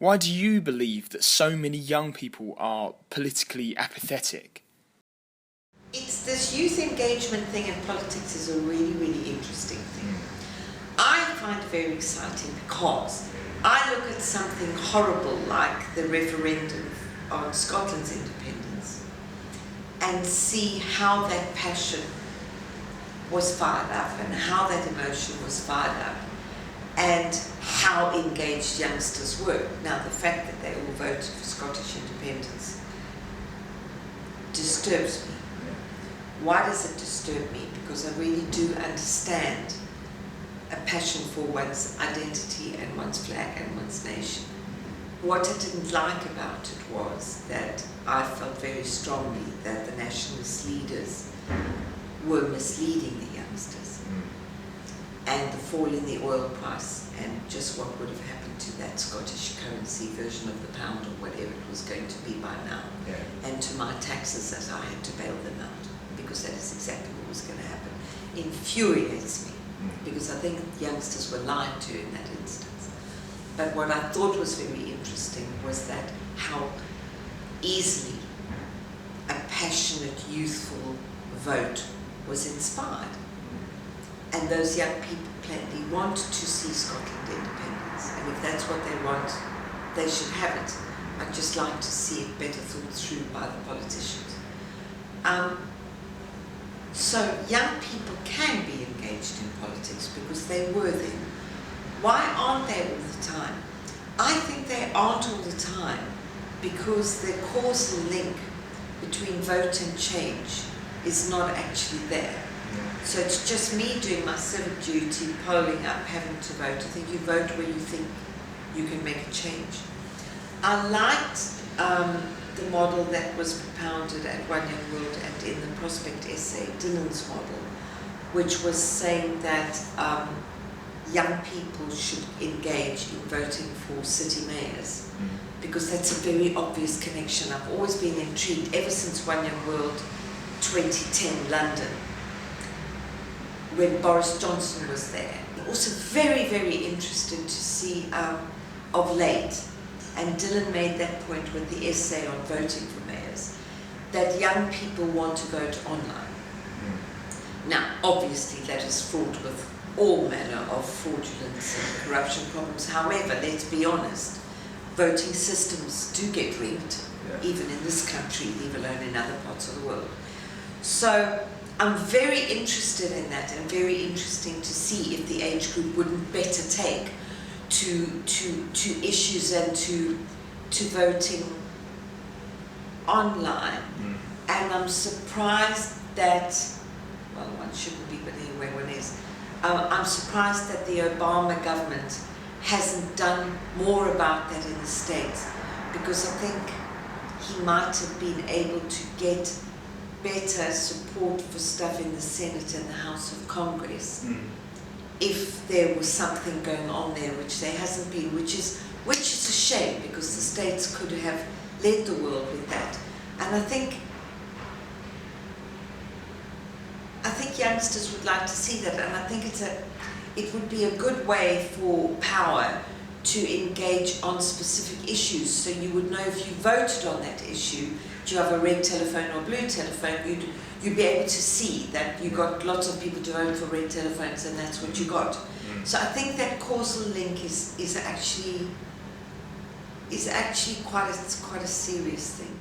Why do you believe that so many young people are politically apathetic? It's this youth engagement thing in politics is a really, really interesting thing. I find it very exciting because I look at something horrible like the referendum on Scotland's independence and see how that passion was fired up and how that emotion was fired up and how engaged youngsters were. Now, the fact that they all voted for Scottish independence disturbs me. Why does it disturb me? Because I really do understand a passion for one's identity and one's flag and one's nation. What I didn't like about it was that I felt very strongly that the nationalist leaders were misleading the youngsters. And the fall in the oil price and just what would have happened to that Scottish currency version of the pound or whatever it was going to be by now, and to my taxes that I had to bail them out, because that is exactly what was going to happen, infuriates me, because I think youngsters were lied to in that instance. But what I thought was very interesting was that how easily a passionate, youthful vote was inspired. And those young people plainly want to see Scotland independence. And if that's what they want, they should have it. I'd just like to see it better thought through by the politicians. So young people can be engaged in politics because they were then. Why aren't they all the time? I think they aren't all the time because the causal link between vote and change is not actually there. So it's just me doing my civic duty, polling up, having to vote. I think you vote where you think you can make a change. I liked the model that was propounded at One Young World and in the Prospect essay, Dylan's model, which was saying that young people should engage in voting for city mayors, because that's a very obvious connection. I've always been intrigued, ever since One Young World 2010 London, when Boris Johnson was there. Also very, very interested to see of late, and Dylan made that point with the essay on voting for mayors, that young people want to vote online. Now, obviously that is fraught with all manner of fraudulence and corruption problems. However, let's be honest, voting systems do get rigged, even in this country, leave alone in other parts of the world. So I'm very interested in that, and very interesting to see if the age group wouldn't better take to issues and to voting online. And I'm surprised that, well, one shouldn't be, but anyway, one is. I'm surprised that the Obama government hasn't done more about that in the States, because I think he might have been able to get better support for stuff in the Senate and the House of Congress if there was something going on there, which there hasn't been, which is a shame, because the States could have led the world with that. And I think youngsters would like to see that, and I think it would be a good way for power to engage on specific issues. So you would know if you voted on that issue, do you have a red telephone or blue telephone, you'd be able to see that you got lots of people to vote for red telephones, and that's what you got. So I think that causal link is actually quite a serious thing.